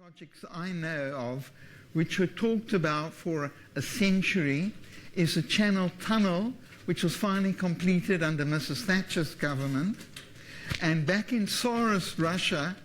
projects I know of which were talked about for a century is the Channel Tunnel, which was finally completed under Mrs. Thatcher's government. And back in Tsarist Russia,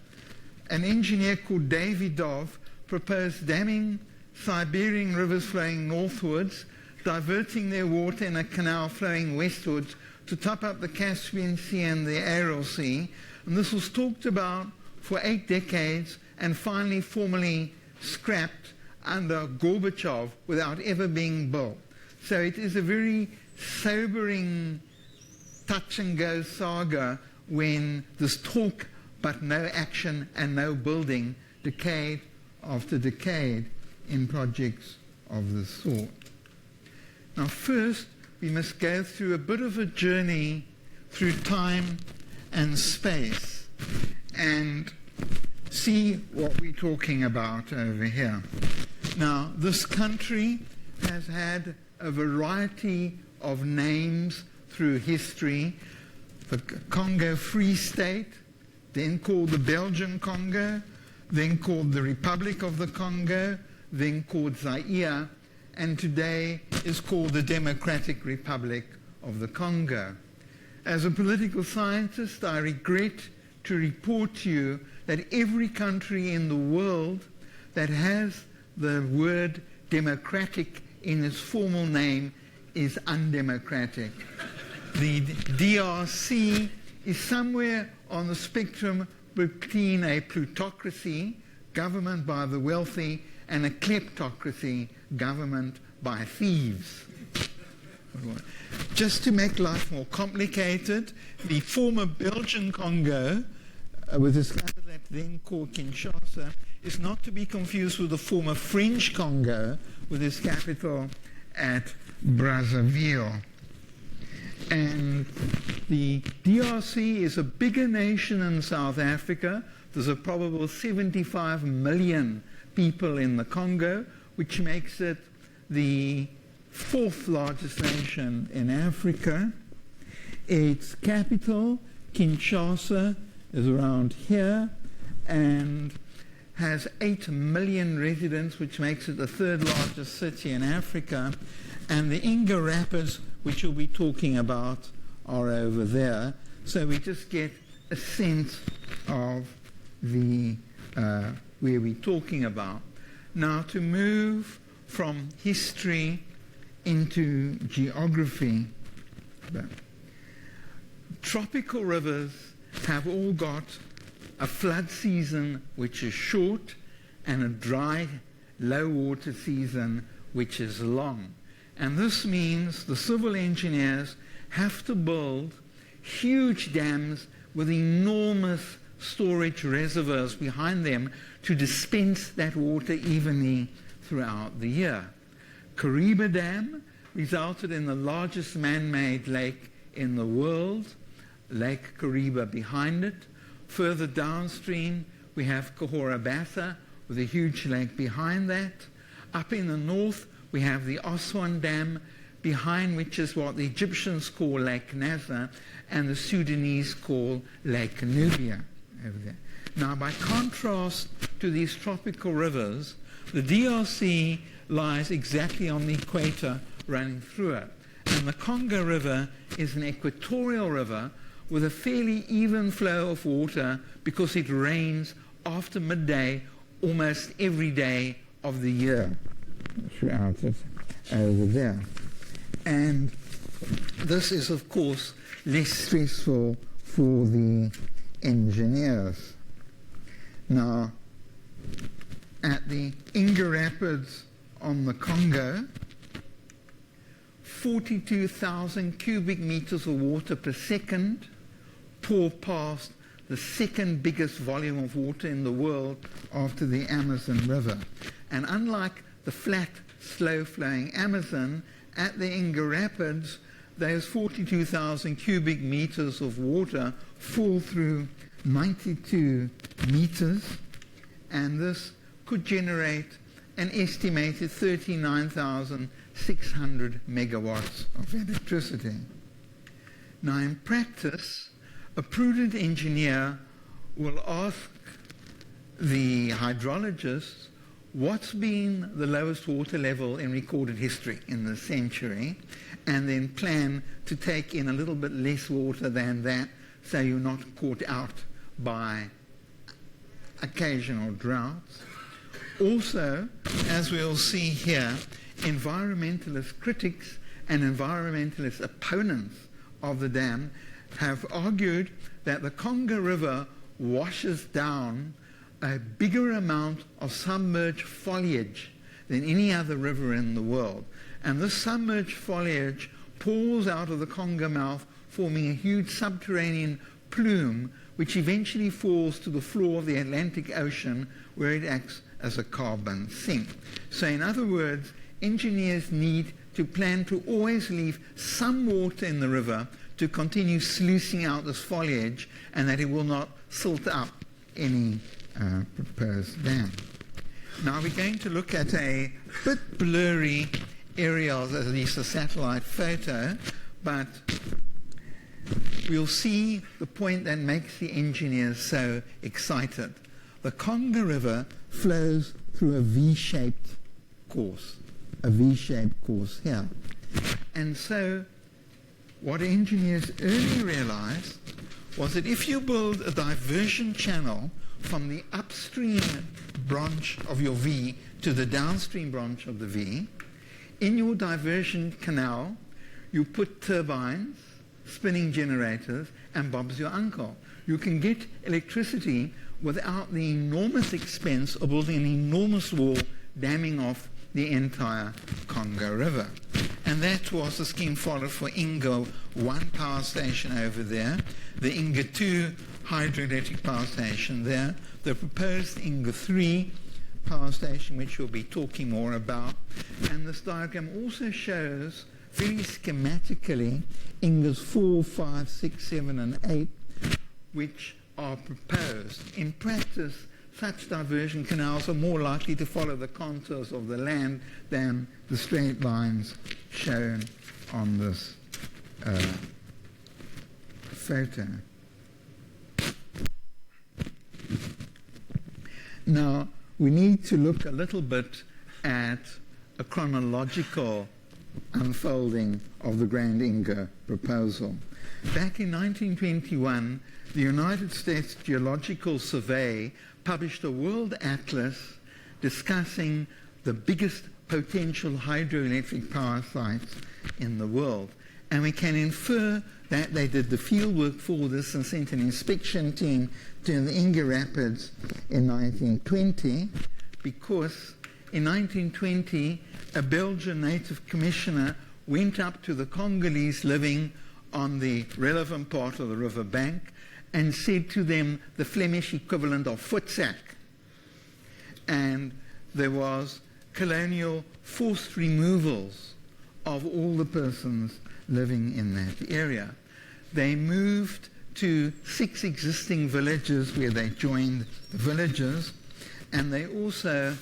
an engineer called Davidov proposed damming Siberian rivers flowing northwards, diverting their water in a canal flowing westwards to top up the Caspian Sea and the Aral Sea. And this was talked about for 8 decades and finally formally scrapped under Gorbachev without ever being built. So it is a very sobering touch-and-go saga when this talk but no action and no building, decade after decade, in projects of this sort. Now first, we must go through a bit of a journey through time and space and see what we're talking about over here. Now, this country has had a variety of names through history. The Congo Free State, then called the Belgian Congo, then called the Republic of the Congo, then called Zaire, and today is called the Democratic Republic of the Congo. As a political scientist, I regret to report to you that every country in the world that has the word democratic in its formal name is undemocratic. The DRC is somewhere on the spectrum between a plutocracy, government by the wealthy, and a kleptocracy, government by thieves. Just to make life more complicated, the former Belgian Congo, with its capital then called Kinshasa, is not to be confused with the former French Congo, with its capital at Brazzaville. And the DRC is a bigger nation than South Africa. There's a probable 75 million people in the Congo, which makes it the 4th largest nation in Africa. Its capital, Kinshasa, is around here and has 8 million residents, which makes it the 3rd largest city in Africa. And the Inga Rapids, which we'll be talking about, are over there. So we just get a sense of the where we're talking about. Now, to move from history into geography, tropical rivers have all got a flood season which is short and a dry, low water season which is long. And this means the civil engineers have to build huge dams with enormous storage reservoirs behind them to dispense that water evenly throughout the year. Kariba Dam resulted in the largest man-made lake in the world, Lake Kariba behind it. Further downstream, we have Cahora Bassa with a huge lake behind that. Up in the north, we have the Aswan Dam, behind which is what the Egyptians call Lake Nasser and the Sudanese call Lake Nubia over there. Now, by contrast to these tropical rivers, the DRC lies exactly on the equator running through it. And the Congo River is an equatorial river with a fairly even flow of water because it rains after midday almost every day of the year throughout it over there. And this is, of course, less stressful for the engineers. Now, at the Inga Rapids on the Congo, 42,000 cubic meters of water per second pour past the 2nd biggest volume of water in the world after the Amazon River. And unlike the flat, slow-flowing Amazon, at the Inga Rapids, those 42,000 cubic meters of water fall through 92 meters, and this could generate an estimated 39,600 megawatts of electricity. Now, in practice, a prudent engineer will ask the hydrologists what's been the lowest water level in recorded history in the century, and then plan to take in a little bit less water than that so you're not caught out by occasional droughts. Also, as we'll see here, environmentalist critics and environmentalist opponents of the dam have argued that the Congo River washes down a bigger amount of submerged foliage than any other river in the world. And this submerged foliage pours out of the Congo mouth, forming a huge subterranean plume, which eventually falls to the floor of the Atlantic Ocean, where it acts as a carbon sink. So in other words, engineers need to plan to always leave some water in the river to continue sluicing out this foliage, and that it will not silt up any proposed dam. Now we're going to look at a bit blurry aerial, at least a satellite photo, but we'll see the point that makes the engineers so excited. The Congo River flows through a V-shaped course here. And so what engineers early realized was that if you build a diversion channel from the upstream branch of your V to the downstream branch of the V, in your diversion canal you put turbines, spinning generators, and Bob's your uncle. You can get electricity without the enormous expense of building an enormous wall damming off the entire Congo River. And that was the scheme followed for Inga 1 power station over there, the Inga 2 hydroelectric power station there, the proposed Inga 3 power station, which we'll be talking more about. And this diagram also shows very schematically Ingas 4, 5, 6, 7, and 8, which are proposed. In practice, such diversion canals are more likely to follow the contours of the land than the straight lines shown on this photo. Now, we need to look a little bit at a chronological unfolding of the Grand Inga proposal. Back in 1921, the United States Geological Survey published a world atlas discussing the biggest potential hydroelectric power sites in the world. And we can infer that they did the field work for this and sent an inspection team to the Inga Rapids in 1920, because in 1920 a Belgian native commissioner went up to the Congolese living on the relevant part of the river bank and said to them the Flemish equivalent of footsack. And there was colonial forced removals of all the persons living in that area. They moved to 6 existing villages where they joined the villages, and they also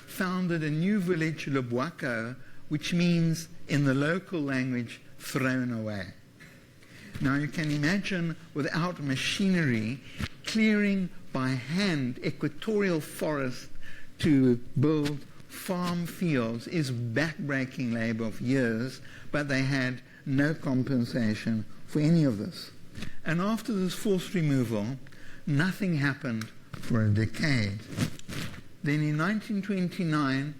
founded a new village, Lebwako, which means in the local language, thrown away. Now you can imagine, without machinery, clearing by hand equatorial forest to build farm fields is back-breaking labor of years, but they had no compensation for any of this. And after this forced removal, nothing happened for a decade. Then in 1929,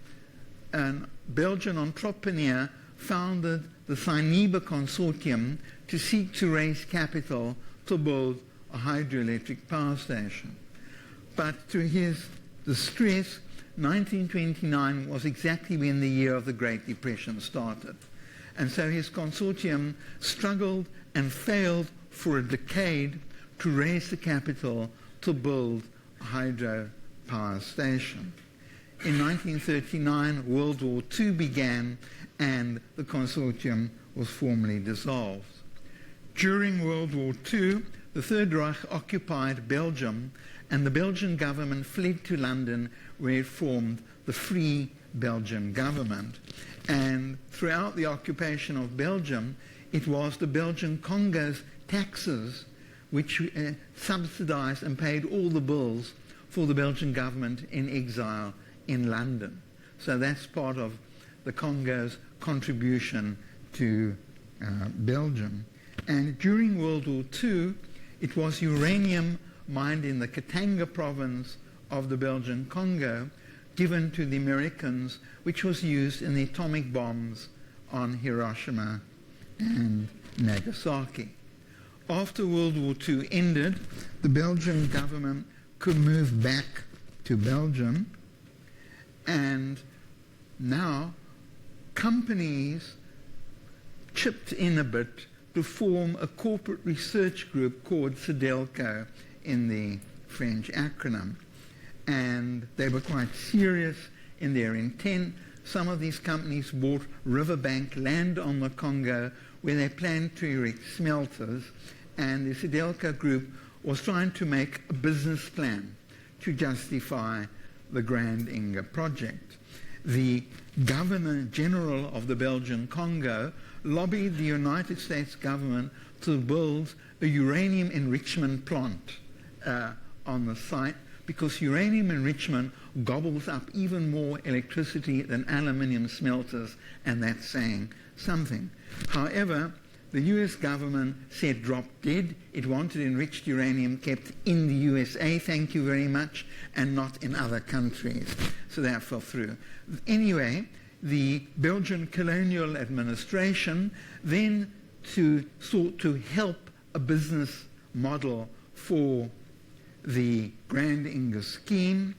a Belgian entrepreneur founded the Sineba Consortium to seek to raise capital to build a hydroelectric power station. But to his distress, 1929 was exactly when the year of the Great Depression started. And so his consortium struggled and failed for a decade to raise the capital to build a hydro power station. In 1939, World War II began and the consortium was formally dissolved. During World War II, the Third Reich occupied Belgium, and the Belgian government fled to London, where it formed the Free Belgian Government. And throughout the occupation of Belgium, it was the Belgian Congo's taxes which subsidized and paid all the bills for the Belgian government in exile in London. So that's part of the Congo's contribution to Belgium. And during World War II, it was uranium mined in the Katanga province of the Belgian Congo, given to the Americans, which was used in the atomic bombs on Hiroshima and Nagasaki. After World War II ended, the Belgian government could move back to Belgium, and now companies chipped in a bit to form a corporate research group called SEDELCO in the French acronym. And they were quite serious in their intent. Some of these companies bought riverbank land on the Congo where they planned to erect smelters, and the SEDELCO group was trying to make a business plan to justify the Grand Inga project. The Governor General of the Belgian Congo lobbied the United States government to build a uranium enrichment plant on the site, because uranium enrichment gobbles up even more electricity than aluminium smelters, and that's saying something. However, the US government said drop dead. It wanted enriched uranium kept in the USA, thank you very much, and not in other countries. So that fell through. Anyway, the Belgian colonial administration then sought to help a business model for the Grand Inga scheme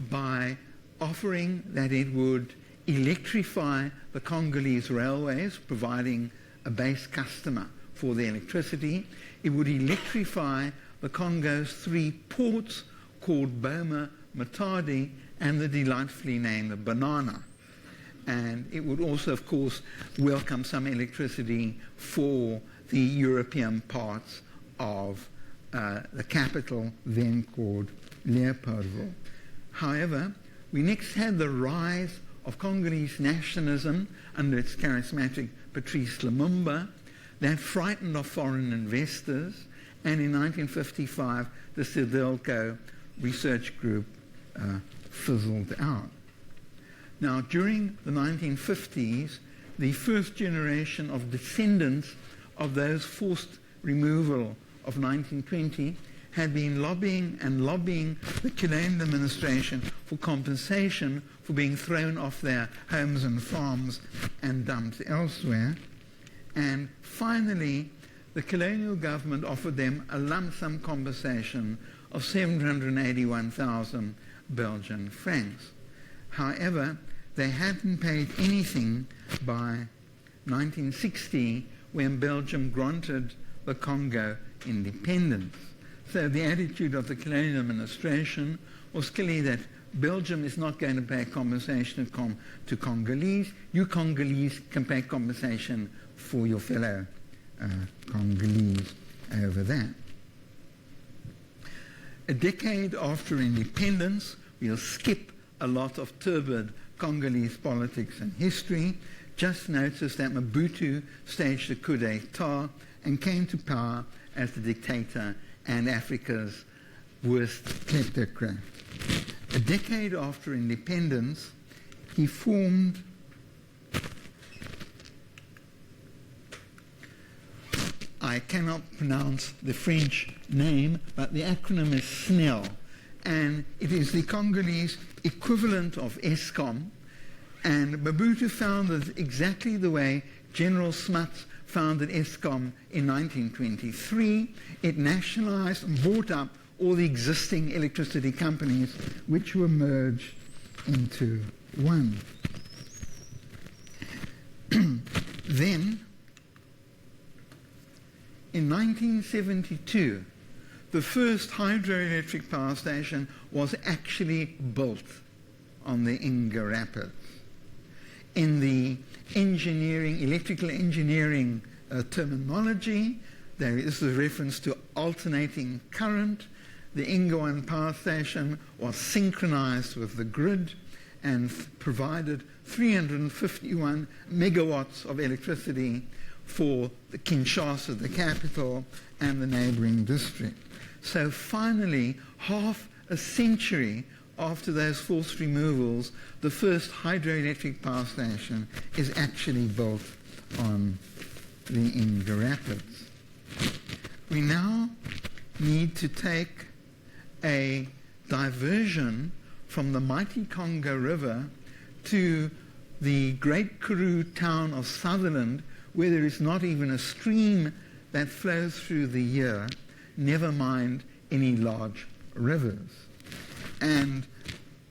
by offering that it would electrify the Congolese railways, providing a base customer for the electricity. It would electrify the Congo's 3 ports called Boma, Matadi, and the delightfully named Banana. And it would also, of course, welcome some electricity for the European parts of the capital, then called Leopoldville. However, we next had the rise of Congolese nationalism under its charismatic Patrice Lumumba that frightened off foreign investors, and in 1955 the SEDELCO research group fizzled out. Now, during the 1950s, the first generation of descendants of those forced removal of 1920 had been lobbying the Chilean administration for compensation for being thrown off their homes and farms and dumped elsewhere. And finally, the colonial government offered them a lump sum compensation of 781,000 Belgian francs. However, they hadn't paid anything by 1960, when Belgium granted the Congo independence. So the attitude of the colonial administration was clearly that Belgium is not going to pay compensation to Congolese. You Congolese can pay compensation for your fellow Congolese over that. A decade after independence, we'll skip a lot of turbid Congolese politics and history. Just notice that Mobutu staged a coup d'etat and came to power as the dictator and Africa's worst kleptocrat. A decade after independence, he formed I cannot pronounce the French name, but the acronym is SNEL, and it is the Congolese equivalent of Eskom. And Mobutu founded exactly the way General Smuts founded Eskom in 1923. It nationalized and bought up all the existing electricity companies, which were merged into one. Then, in 1972, the first hydroelectric power station was actually built on the Inga Rapids. In the electrical engineering terminology, there is a reference to alternating current. The Inga 1 power station was synchronized with the grid and provided 351 megawatts of electricity for the Kinshasa, the capital, and the neighboring district. So finally, 500 a century after those forced removals, the first hydroelectric power station is actually built on the Inga Rapids. We now need to take a diversion from the mighty Congo River to the great Karoo town of Sutherland, where there is not even a stream that flows through the year, never mind any large rivers. And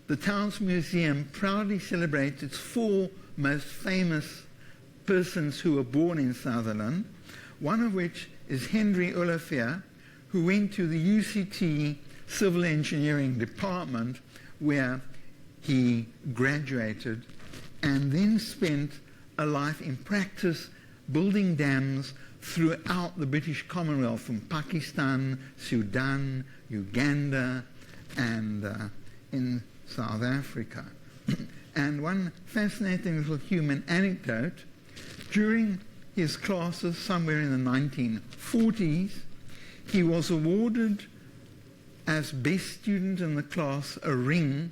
the town's museum proudly celebrates its 4 most famous persons who were born in Sutherland, one of which is Henry Olivier, who went to the UCT Civil Engineering Department, where he graduated and then spent a life in practice building dams throughout the British Commonwealth, from Pakistan, Sudan, Uganda, and in South Africa. And one fascinating little human anecdote, during his classes somewhere in the 1940s, he was awarded as best student in the class a ring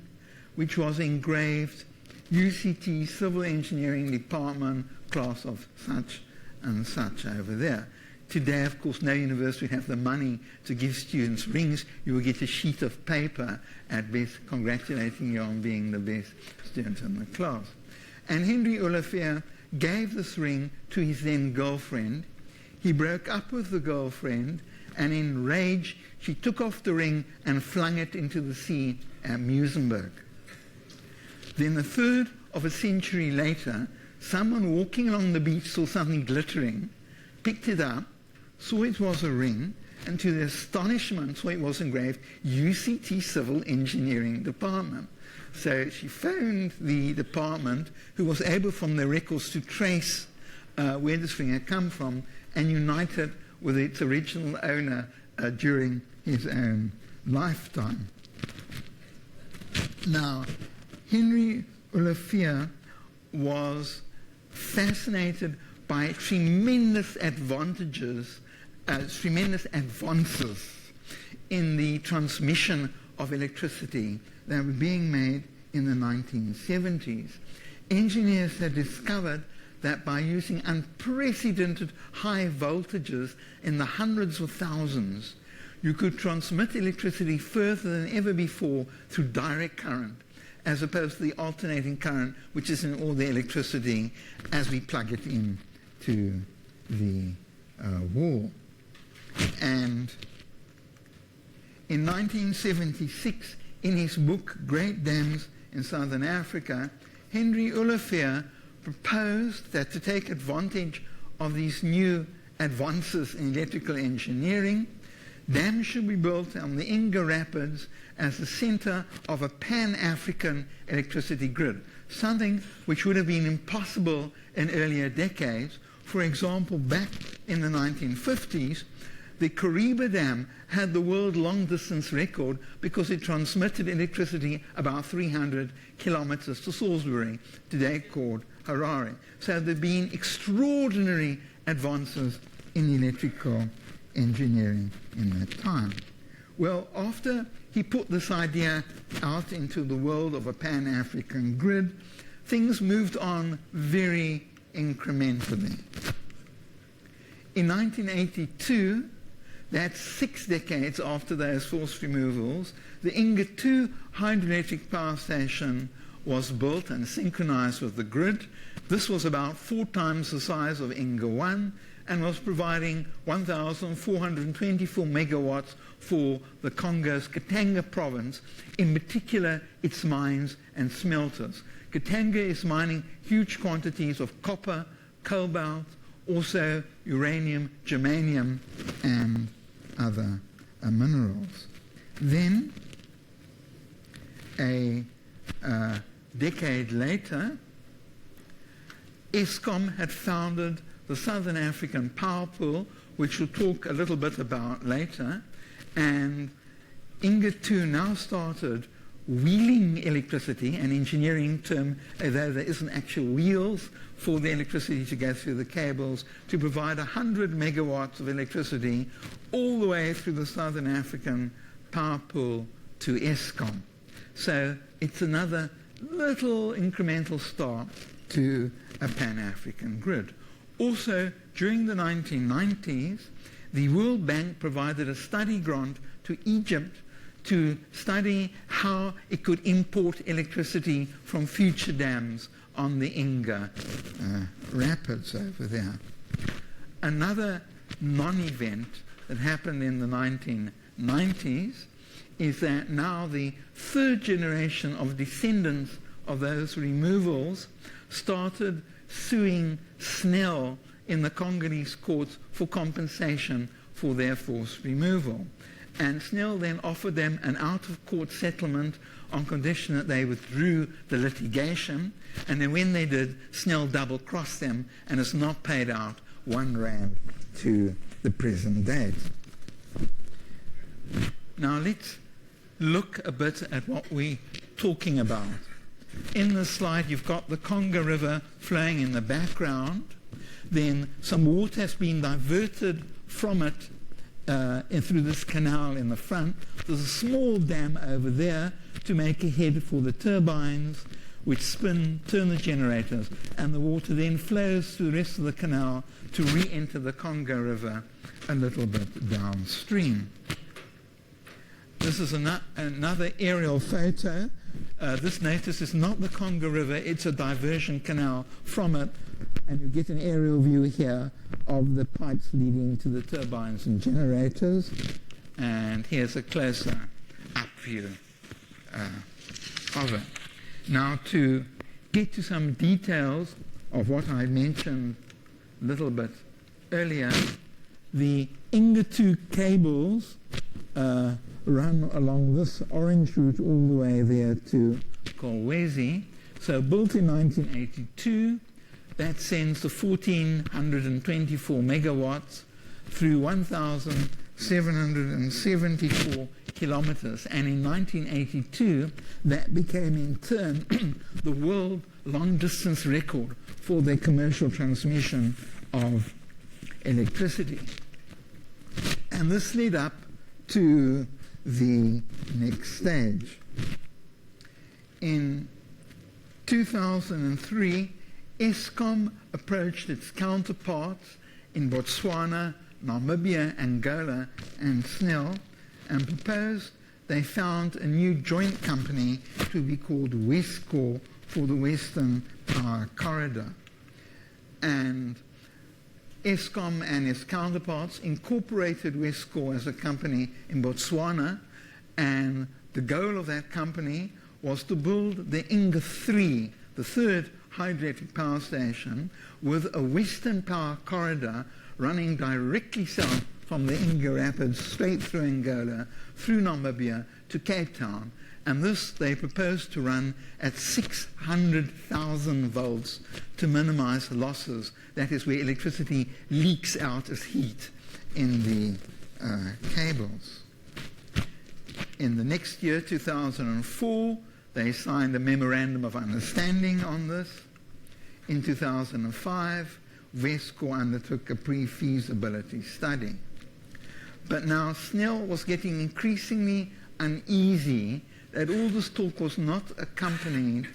which was engraved UCT Civil Engineering Department, class of such and such over there. Today, of course, no university would have the money to give students rings. You will get a sheet of paper at best congratulating you on being the best student in the class. And Henry Olivier gave this ring to his then girlfriend. He broke up with the girlfriend, and in rage, she took off the ring and flung it into the sea at Muizenberg. Then a third of a century later, someone walking along the beach saw something glittering, picked it up, saw it was a ring, and to their astonishment saw it was engraved UCT Civil Engineering Department. So she phoned the department, who was able from their records to trace where this ring had come from and unite it with its original owner during his own lifetime. Now, Henry Olivier was fascinated by tremendous advances in the transmission of electricity that were being made in the 1970s. Engineers had discovered that by using unprecedented high voltages in the hundreds of thousands, you could transmit electricity further than ever before through direct current, as opposed to the alternating current, which is in all the electricity as we plug it in to the wall. And in 1976, in his book, Great Dams in Southern Africa, Henry Olivier proposed that to take advantage of these new advances in electrical engineering, dams should be built on the Inga Rapids as the center of a pan-African electricity grid, something which would have been impossible in earlier decades. For example, back in the 1950s, the Kariba Dam had the world long-distance record because it transmitted electricity about 300 kilometers to Salisbury, today called Harare. So there have been extraordinary advances in electrical engineering in that time. Well, after he put this idea out into the world of a pan-African grid, things moved on very incrementally. In 1982, that's 6 decades after those forced removals, the Inga 2 hydroelectric power station was built and synchronized with the grid. This was about 4 times the size of Inga 1 and was providing 1,424 megawatts for the Congo's Katanga province, in particular its mines and smelters. Katanga is mining huge quantities of copper, cobalt, also uranium, germanium, and other minerals. Then, a decade later, Eskom had founded the Southern African Power Pool, which we'll talk a little bit about later, and Inga 2 now started wheeling electricity, an engineering term, although there isn't actual wheels for the electricity to go through the cables, to provide 100 megawatts of electricity all the way through the Southern African Power Pool to Eskom. So it's another little incremental start to a Pan-African grid. Also, during the 1990s, the World Bank provided a study grant to Egypt to study how it could import electricity from future dams on the Inga rapids over there. Another non-event that happened in the 1990s is that now the third generation of descendants of those removals started suing SNEL in the Congolese courts for compensation for their forced removal. And SNEL then offered them an out-of-court settlement on condition that they withdrew the litigation, and then when they did, SNEL double-crossed them and has not paid out R1 to the present date. Now let's look a bit at what we're talking about. In this slide, you've got the Congo River flowing in the background. Then some water has been diverted from it through this canal in the front. There's a small dam over there to make a head for the turbines, which turn the generators, and the water then flows through the rest of the canal to re-enter the Congo River a little bit downstream. This is another aerial photo. This, notice, is not the Congo River, it's a diversion canal from it, and you get an aerial view here of the pipes leading to the turbines and generators. And here's a closer up view of it. Now, to get to some details of what I mentioned a little bit earlier, the Inga 2 cables run along this orange route all the way there to Congolese. So built in 1982, that sends the 1,424 megawatts through 1,774 kilometers. And in 1982, that became in turn the world long-distance record for the commercial transmission of electricity. And this led up to the next stage. In 2003, Eskom approached its counterparts in Botswana, Namibia, Angola, and SNEL and proposed they found a new joint company to be called Westcor for the Western Power Corridor. And Eskom and its counterparts incorporated Westcor as a company in Botswana, and the goal of that company was to build the Inga 3, the third hydroelectric power station, with a Western Power Corridor running directly south from the Inga Rapids straight through Angola, through Namibia to Cape Town. And this they proposed to run at 600,000 volts to minimize losses. That is where electricity leaks out as heat in the cables. In the next year, 2004, they signed a memorandum of understanding on this. In 2005, Westcor undertook a pre-feasibility study. But now SNEL was getting increasingly uneasy that all this talk was not accompanied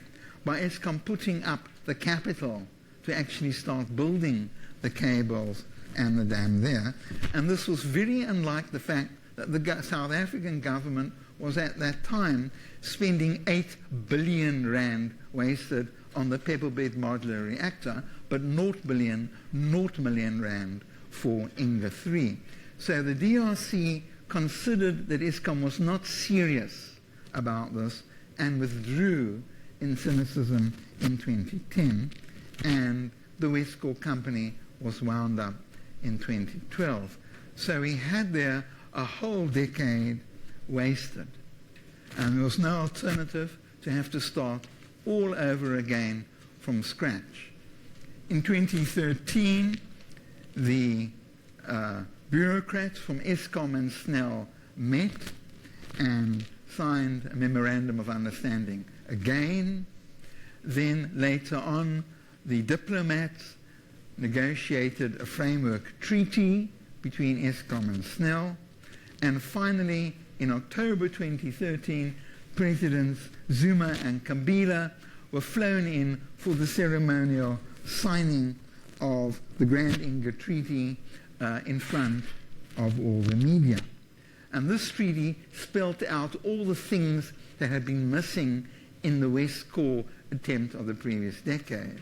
by Eskom putting up the capital to actually start building the cables and the dam there. And this was very unlike the fact that the South African government was at that time spending 8 billion rand wasted on the Pebble-Bed modular reactor, but 0 million rand for Inga 3. So the DRC considered that Eskom was not serious about this and withdrew in cynicism in 2010, and the Westcor company was wound up in 2012. So we had there a whole decade wasted, and there was no alternative to have to start all over again from scratch. In 2013, the bureaucrats from Eskom and SNEL met and signed a memorandum of understanding again. Then later on, the diplomats negotiated a framework treaty between Eskom and SNEL. And finally, in October 2013, Presidents Zuma and Kabila were flown in for the ceremonial signing of the Grand Inga Treaty in front of all the media. And this treaty spelled out all the things that had been missing in the West Core attempt of the previous decade.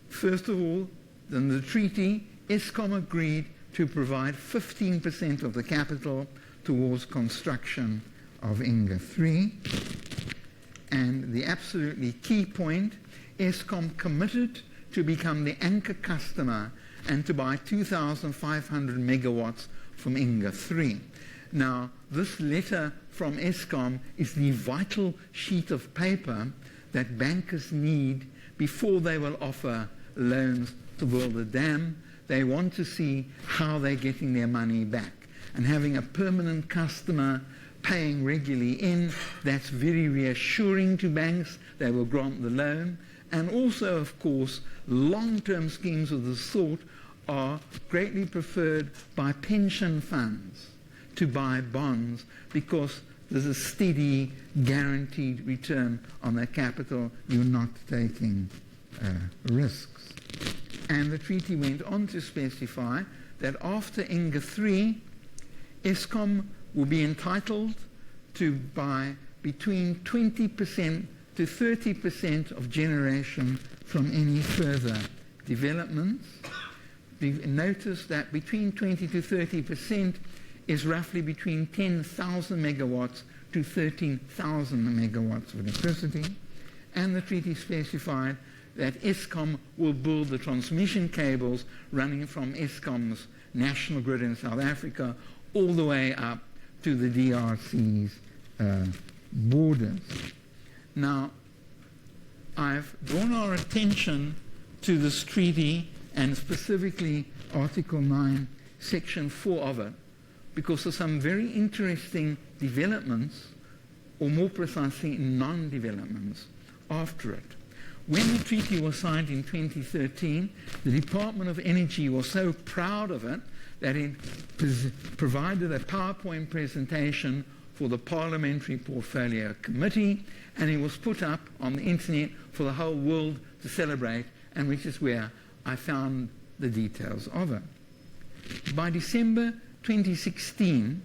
First of all, in the treaty, Eskom agreed to provide 15% of the capital towards construction of Inga 3. And the absolutely key point, Eskom committed to become the anchor customer and to buy 2,500 megawatts from Inga 3. Now, this letter from Eskom is the vital sheet of paper that bankers need before they will offer loans to build a dam. They want to see how they're getting their money back. And having a permanent customer paying regularly in, that's very reassuring to banks. They will grant the loan. And also, of course, long-term schemes of this sort are greatly preferred by pension funds to buy bonds because there's a steady, guaranteed return on their capital. You're not taking risks. And the treaty went on to specify that after Inga 3, Eskom will be entitled to buy between 20% to 30% of generation from any further developments. Notice that between 20 to 30% is roughly between 10,000 megawatts to 13,000 megawatts of electricity. And the treaty specified that Eskom will build the transmission cables running from Eskom's national grid in South Africa all the way up to the DRC's borders. Now, I've drawn our attention to this treaty and specifically Article 9, Section 4 of it, because of some very interesting developments, or more precisely non-developments, after it. When the treaty was signed in 2013, the Department of Energy was so proud of it that it provided a PowerPoint presentation for the Parliamentary Portfolio Committee, and it was put up on the internet for the whole world to celebrate, and which is where I found the details of it. By December 2016,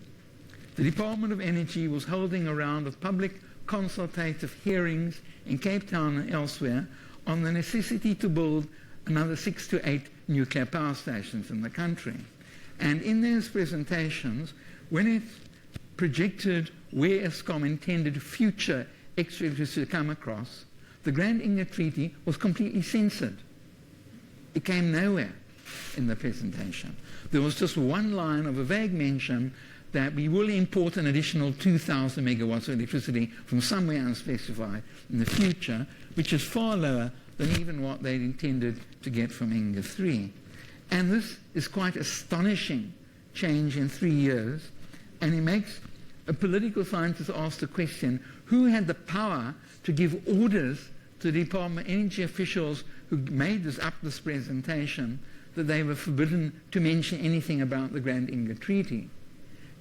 the Department of Energy was holding a round of public consultative hearings in Cape Town and elsewhere on the necessity to build another 6 to 8 nuclear power stations in the country. And in those presentations, when it projected where Eskom intended future extra electricity to come across, the Grand Inga Treaty was completely censored. It came nowhere in the presentation. There was just one line of a vague mention that we will import an additional 2,000 megawatts of electricity from somewhere unspecified in the future, which is far lower than even what they'd intended to get from Inga 3. And this is quite astonishing change in 3 years, and it makes a political scientist ask the question, who had the power to give orders to the Department of Energy officials who made this presentation that they were forbidden to mention anything about the Grand Inga Treaty?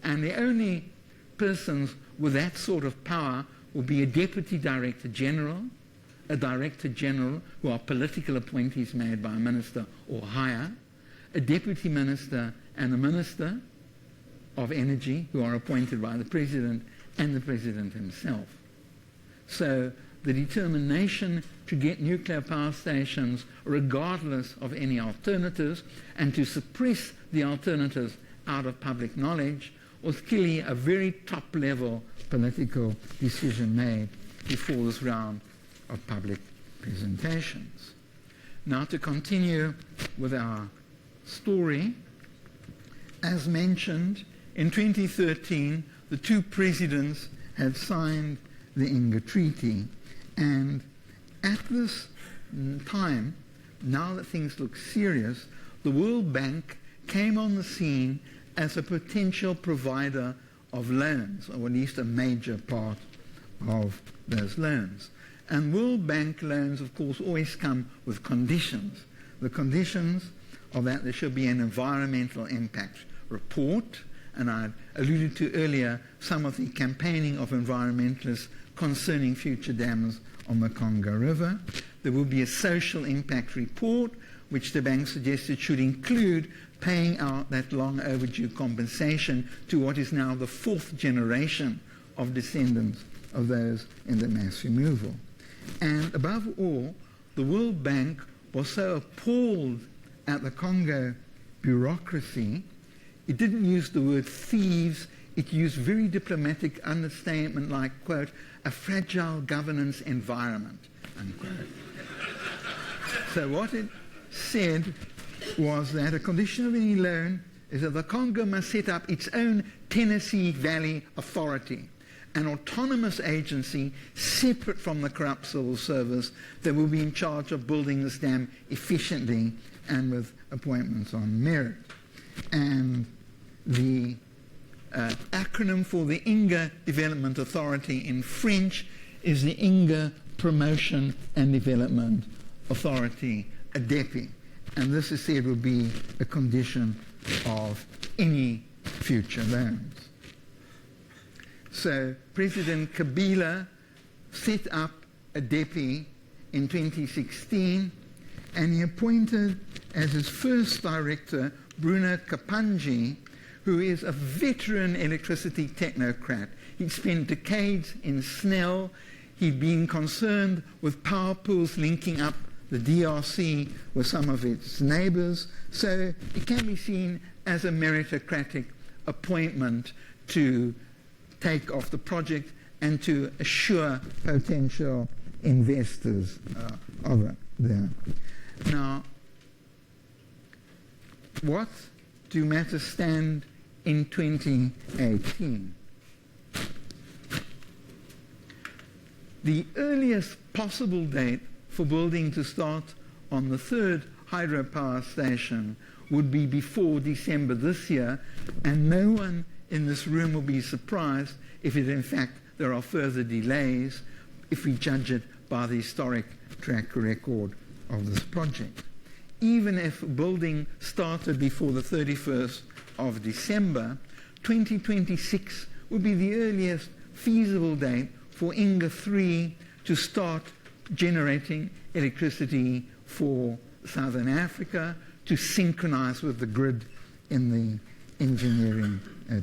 And the only persons with that sort of power will be a Deputy Director General, a Director General who are political appointees made by a minister or higher, a Deputy Minister and a Minister of Energy who are appointed by the President and the President himself. So the determination to get nuclear power stations regardless of any alternatives and to suppress the alternatives out of public knowledge was clearly a very top-level political decision made before this round of public presentations. Now to continue with our story, as mentioned, in 2013, the two presidents had signed the Inga Treaty, and at this time, now that things look serious, the World Bank came on the scene as a potential provider of loans, or at least a major part of those loans. And World Bank loans, of course, always come with conditions. The conditions are that there should be an environmental impact report, and I alluded to earlier some of the campaigning of environmentalists concerning future dams on the Congo River. There will be a social impact report, which the bank suggested should include paying out that long overdue compensation to what is now the fourth generation of descendants of those in the mass removal. And above all, the World Bank was so appalled at the Congo bureaucracy, it didn't use the word thieves, it used very diplomatic understatement like, quote, a fragile governance environment, unquote. So what it said was that a condition of any loan is that the Congo must set up its own Tennessee Valley Authority, an autonomous agency separate from the corrupt civil service that will be in charge of building this dam efficiently and with appointments on merit. And the acronym for the Inga Development Authority in French is the Inga Promotion and Development Authority, ADEPI. And this is said will be a condition of any future loans. So President Kabila set up ADEPI in 2016, and he appointed as his first director Bruno Kapanji, who is a veteran electricity technocrat. He'd spent decades in SNEL. He'd been concerned with power pools linking up the DRC with some of its neighbors. So it can be seen as a meritocratic appointment to take off the project and to assure potential investors of it there. Now, what do matters stand in 2018? The earliest possible date for building to start on the third hydropower station would be before December this year, and no one in this room will be surprised if in fact there are further delays if we judge it by the historic track record of this project. Even if building started before the 31st of December, 2026 would be the earliest feasible date for Inga 3 to start generating electricity for Southern Africa, to synchronize with the grid in the engineering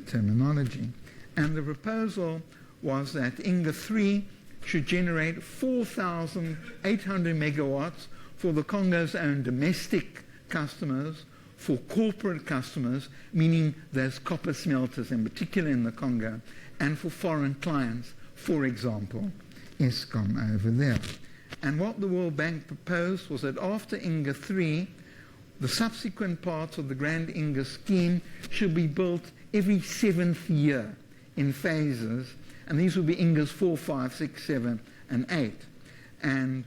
terminology. And the proposal was that Inga 3 should generate 4,800 megawatts for the Congo's own domestic customers, for corporate customers, meaning those copper smelters in particular in the Congo, and for foreign clients, for example, Eskom over there. And what the World Bank proposed was that after Inga 3, the subsequent parts of the Grand Inga scheme should be built every 7th year in phases, and these will be Ingas 4, 5, 6, 7, and 8. And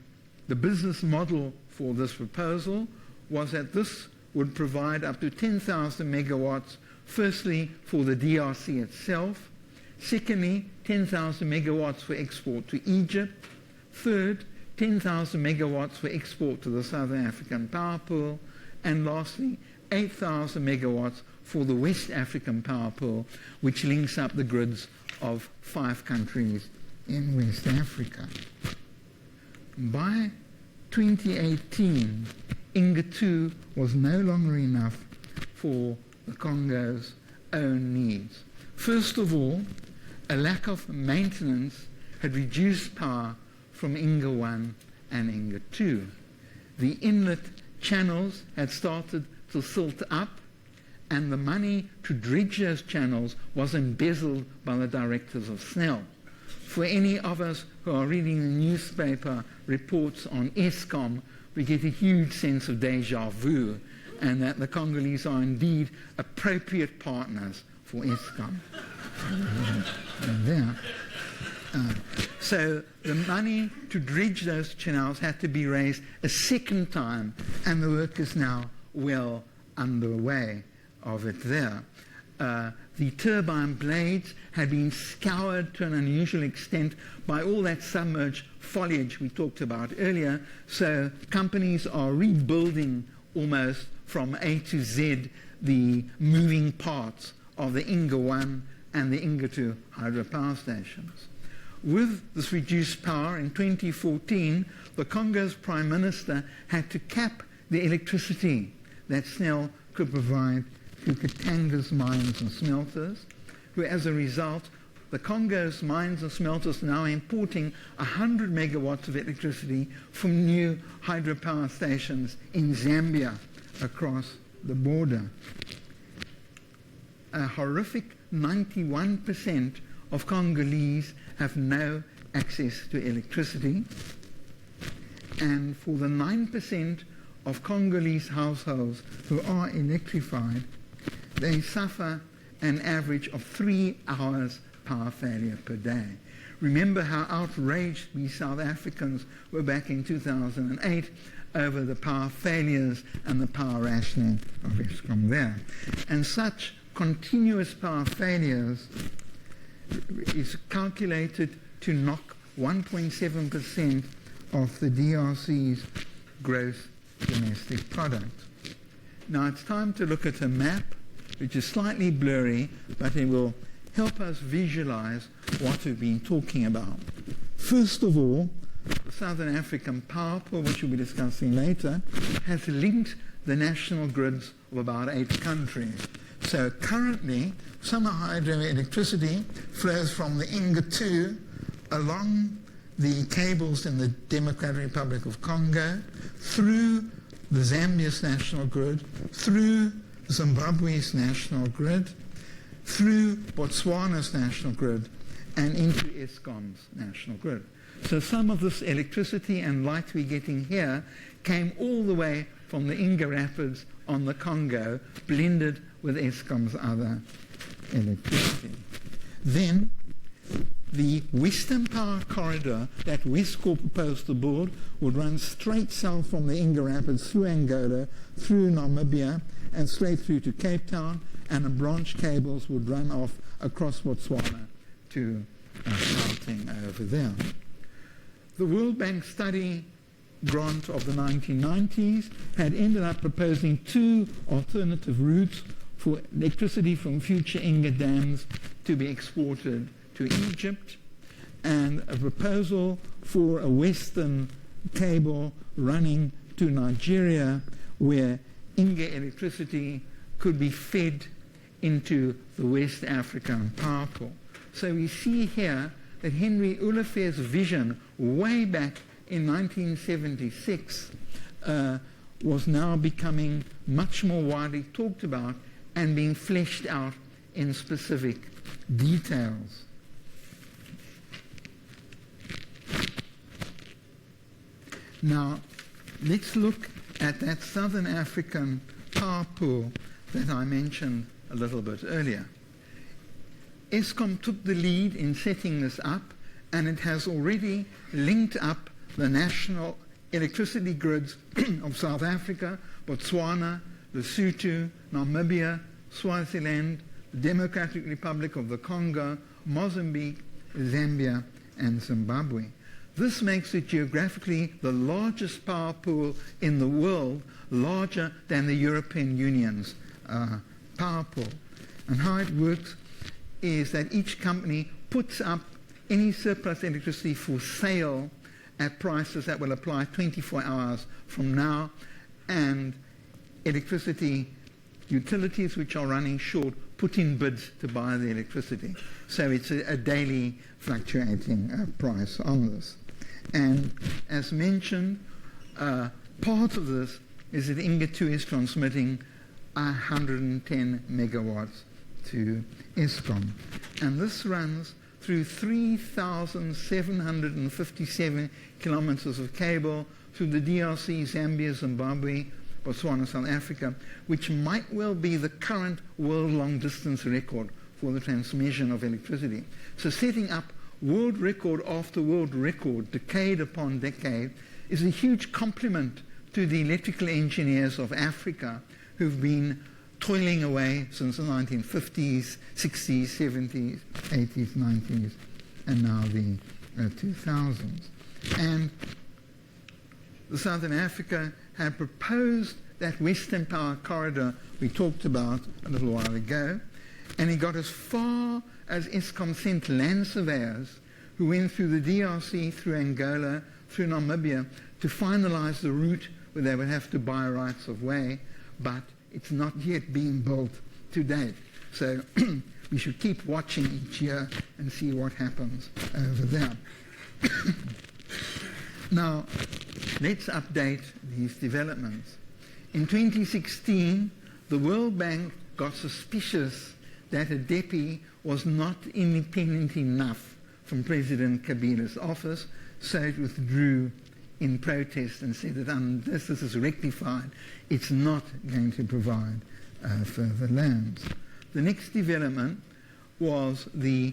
the business model for this proposal was that this would provide up to 10,000 megawatts, firstly for the DRC itself, secondly 10,000 megawatts for export to Egypt, third 10,000 megawatts for export to the Southern African power pool, and lastly 8,000 megawatts for the West African power pool, which links up the grids of 5 countries in West Africa. By 2018, Inga 2 was no longer enough for the Congo's own needs. First of all, a lack of maintenance had reduced power from Inga 1 and Inga 2. The inlet channels had started to silt up, and the money to dredge those channels was embezzled by the directors of SNEL. For any of us who are reading the newspaper reports on Eskom, we get a huge sense of déjà vu, and that the Congolese are indeed appropriate partners for Eskom. So the money to dredge those channels had to be raised a second time, and the work is now well underway of it there. The turbine blades had been scoured to an unusual extent by all that submerged foliage we talked about earlier, so companies are rebuilding almost from A to Z the moving parts of the Inga 1 and the Inga 2 hydropower stations. With this reduced power in 2014, the Congo's Prime Minister had to cap the electricity that SNEL could provide to Katanga's mines and smelters, who as a result, the Congo's mines and smelters are now importing 100 megawatts of electricity from new hydropower stations in Zambia across the border. A horrific 91% of Congolese have no access to electricity, and for the 9% of Congolese households who are electrified, they suffer an average of 3 hours power failure per day. Remember how outraged we South Africans were back in 2008 over the power failures and the power rationing of Eskom there. And such continuous power failures is calculated to knock 1.7% of the DRC's gross domestic product. Now it's time to look at a map which is slightly blurry, but it will help us visualize what we've been talking about. First of all, the Southern African power pool, which we'll be discussing later, has linked the national grids of about 8 countries. So currently, summer hydroelectricity flows from the Inga 2 along the cables in the Democratic Republic of Congo, through the Zambia's national grid, through Zimbabwe's national grid, through Botswana's national grid, and into Eskom's national grid. So some of this electricity and light we're getting here came all the way from the Inga Rapids on the Congo, blended with Eskom's other electricity. Then the Western Power Corridor that Westcorp proposed to build would run straight south from the Inga Rapids through Angola, through Namibia, and straight through to Cape Town, and the branch cables would run off across Botswana to Gauteng over there. The World Bank study grant of the 1990s had ended up proposing 2 alternative routes for electricity from future Inga dams to be exported to Egypt, and a proposal for a western cable running to Nigeria where Inga electricity could be fed into the West African power pool. So we see here that Henry Ulefe's vision way back in 1976 was now becoming much more widely talked about and being fleshed out in specific details. Now, let's look at that Southern African power pool that I mentioned a little bit earlier. Eskom took the lead in setting this up, and it has already linked up the national electricity grids of South Africa, Botswana, Lesotho, Namibia, Swaziland, the Democratic Republic of the Congo, Mozambique, Zambia, and Zimbabwe. This makes it geographically the largest power pool in the world, larger than the European Union's power pool. And how it works is that each company puts up any surplus electricity for sale at prices that will apply 24 hours from now, and electricity utilities which are running short put in bids to buy the electricity. So it's a daily fluctuating price on this. And as mentioned, part of this is that Inga 2 is transmitting 110 megawatts to Eskom. And this runs through 3,757 kilometers of cable through the DRC, Zambia, Zimbabwe, Botswana, South Africa, which might well be the current world long distance record for the transmission of electricity. So setting up world record after world record, decade upon decade, is a huge compliment to the electrical engineers of Africa who've been toiling away since the 1950s, 60s, 70s, 80s, 90s, and now the 2000s. And the Southern Africa had proposed that Western Power Corridor we talked about a little while ago, And he got as far as Eskom sent land surveyors who went through the DRC, through Angola, through Namibia, to finalize the route where they would have to buy rights of way, but it's not yet being built to date. So we should keep watching each year and see what happens over there. Now, let's update these developments. In 2016, the World Bank got suspicious that a DEPI was not independent enough from President Kabila's office, so it withdrew in protest and said that unless this is rectified, it's not going to provide further lands. The next development was the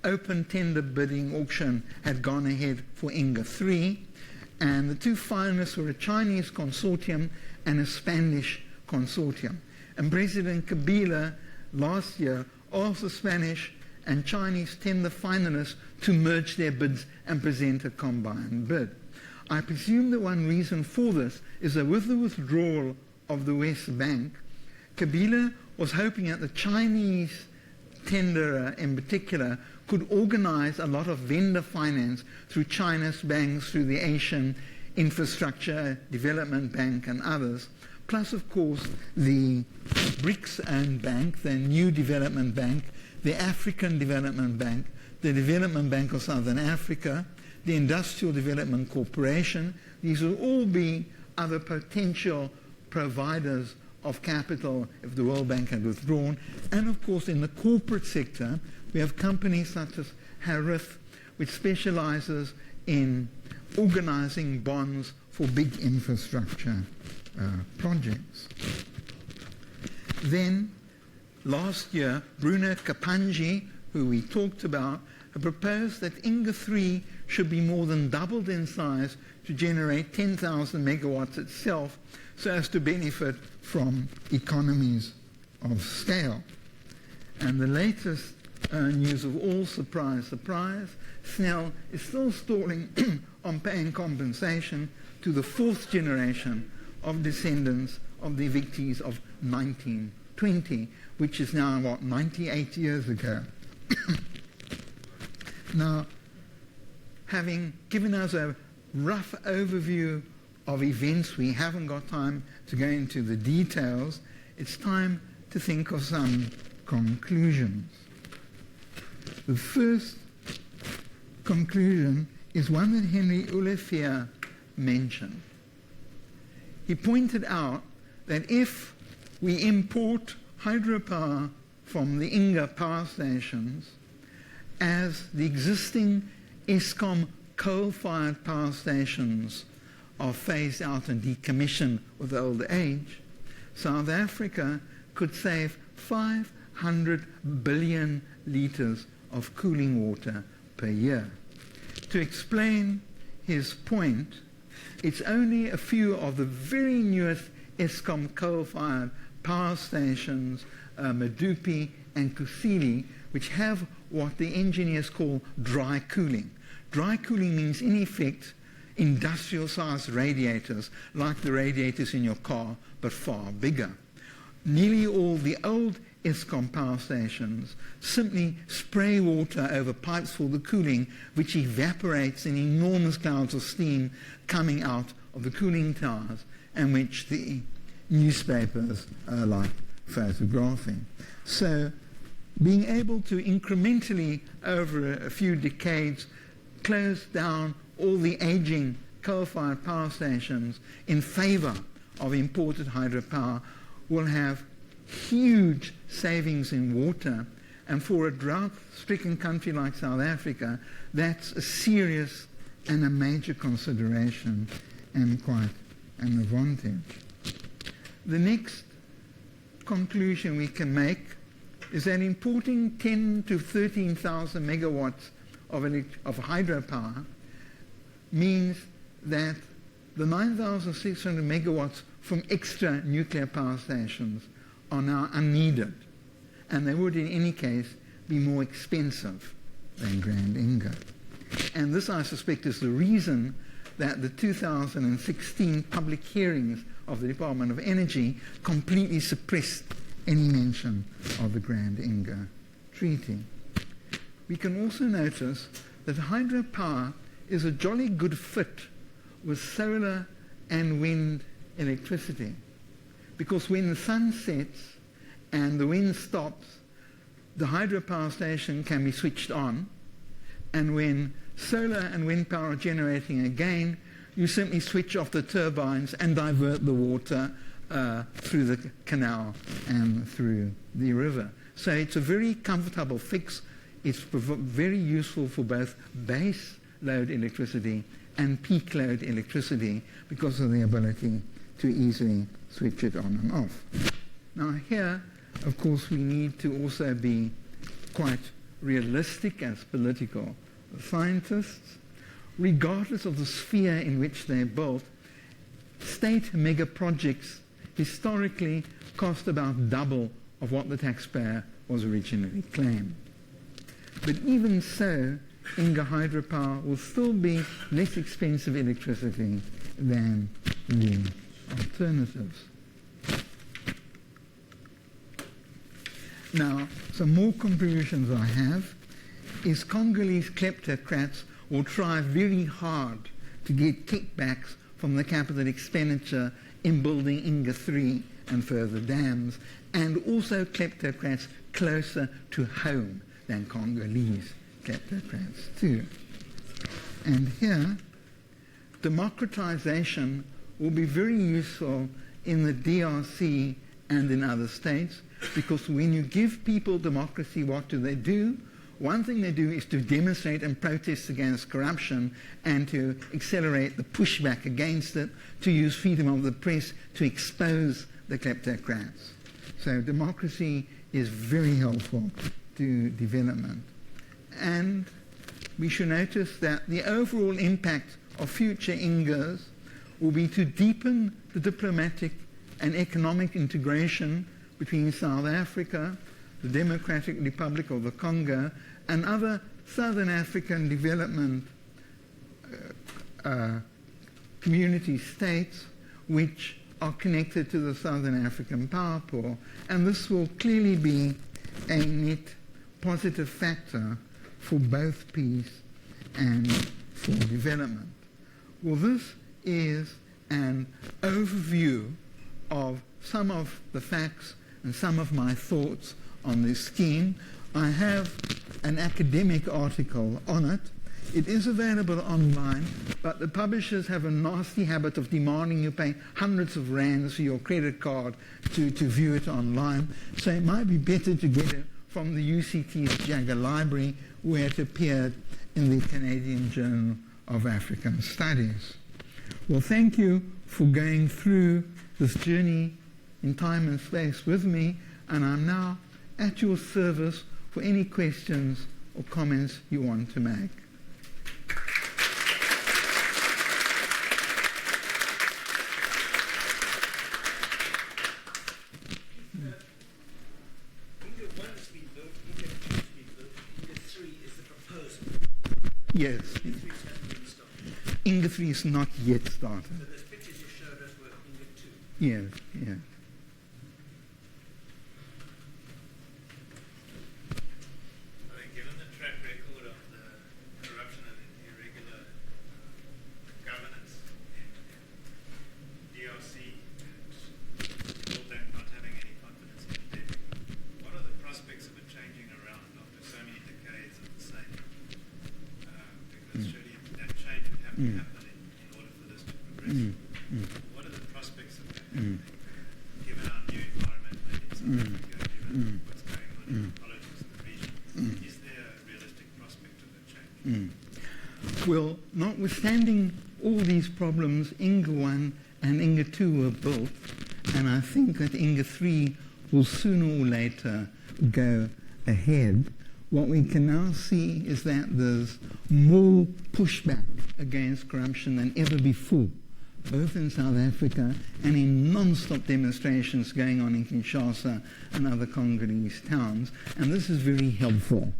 open tender bidding auction had gone ahead for Inga 3, and the two finalists were a Chinese consortium and a Spanish consortium. And President Kabila last year asked the Spanish and Chinese tender finalists to merge their bids and present a combined bid. I presume that one reason for this is that with the withdrawal of the West Bank, Kabila was hoping that the Chinese tenderer in particular could organize a lot of vendor finance through China's banks, through the Asian Infrastructure Development Bank and others, plus of course the BRICS-owned bank, the New Development Bank, the African Development Bank, the Development Bank of Southern Africa, the Industrial Development Corporation. These will all be other potential providers of capital if the World Bank had withdrawn. And of course in the corporate sector, we have companies such as Riverf, which specializes in organizing bonds for big infrastructure projects. Then last year, Bruno Kapanji, who we talked about, proposed that Inga 3 should be more than doubled in size to generate 10,000 megawatts itself, so as to benefit from economies of scale. And the latest news of all, surprise, surprise, SNEL is still stalling on paying compensation to the fourth generation of descendants of the evictees of 1920, which is now, 98 years ago. Now, having given us a rough overview of events, we haven't got time to go into the details. It's time to think of some conclusions. The first conclusion is one that Henry Olivier mentioned. He pointed out that if we import hydropower from the Inga power stations, as the existing Eskom coal-fired power stations are phased out and decommissioned with old age, South Africa could save 500 billion litres of cooling water per year. To explain his point, it's only a few of the very newest Eskom coal-fired power stations, Medupi and Kusile, which have what the engineers call dry cooling. Dry cooling means, in effect, industrial-sized radiators, like the radiators in your car, but far bigger. Nearly all the old Eskom power stations simply spray water over pipes for the cooling, which evaporates in enormous clouds of steam coming out of the cooling towers, and which the newspapers are like photographing. So being able to incrementally, over a few decades, close down all the aging coal-fired power stations in favor of imported hydropower will have huge savings in water, and for a drought-stricken country like South Africa, that's a serious and a major consideration and quite an advantage. The next conclusion we can make is that importing 10 to 13,000 megawatts of hydropower means that the 9,600 megawatts from extra nuclear power stations are now unneeded, and they would in any case be more expensive than Grand Inga. And this, I suspect, is the reason that the 2016 public hearings of the Department of Energy completely suppressed any mention of the Grand Inga Treaty. We can also notice that hydropower is a jolly good fit with solar and wind electricity, because when the sun sets and the wind stops, the hydropower station can be switched on, and when solar and wind power are generating again, you simply switch off the turbines and divert the water through the canal and through the river. So it's a very comfortable fix. It's very useful for both base load electricity and peak load electricity because of the ability to easily switch it on and off. Now here, of course, we need to also be quite realistic as political scientists. Regardless of the sphere in which they're built, state mega projects historically cost about double of what the taxpayer was originally claimed. But even so, Inga hydropower will still be less expensive electricity than the alternatives. Now, some more contributions I have is Congolese kleptocrats will try very hard to get kickbacks from the capital expenditure in building Inga 3 and further dams, and also kleptocrats closer to home than Congolese kleptocrats too. And here, democratization will be very useful in the DRC and in other states, because when you give people democracy, what do? One thing they do is to demonstrate and protest against corruption and to accelerate the pushback against it, to use freedom of the press to expose the kleptocrats. So democracy is very helpful to development. And we should notice that the overall impact of future Ingas will be to deepen the diplomatic and economic integration between South Africa, the Democratic Republic of the Congo, and other Southern African development community states which are connected to the Southern African power pool. And this will clearly be a net positive factor for both peace and for development. Well, this is an overview of some of the facts and some of my thoughts on this scheme. I have an academic article on it. It is available online, but the publishers have a nasty habit of demanding you pay hundreds of rands for your credit card to view it online. So it might be better to get it from the UCT's SAGA library, where it appeared in the Canadian Journal of African Studies. Well, thank you for going through this journey in time and space with me, and I'm now at your service for any questions or comments you want to make. Inga 1 has been built, Inga 2 has been built, Inga 3 is the proposal. Yes. Inga 3 hasn't been started. Inga 3 is not yet started. So those pictures you showed us were Inga 2. Yes, yes. Given the track record of the corruption and irregular governance in DRC and World Bank not having any confidence in it, what are the prospects of it changing around after so many decades of the same? Because surely that change would have to happen in order for this to progress. What are the prospects of that happening, given our new environmental agency, given what's going on in politics in the region? Is there a realistic prospect of a change? Well, notwithstanding all these problems, Inga 1 and Inga 2 were built, and I think that Inga 3 will sooner or later go ahead. What we can now see is that there's more pushback against corruption than ever before, both in South Africa and in non-stop demonstrations going on in Kinshasa and other Congolese towns, and this is very helpful.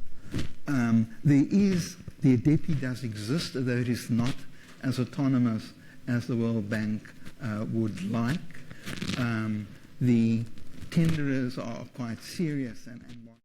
The ADEPI does exist, although it is not as autonomous as the World Bank would like. The tenderers are quite serious and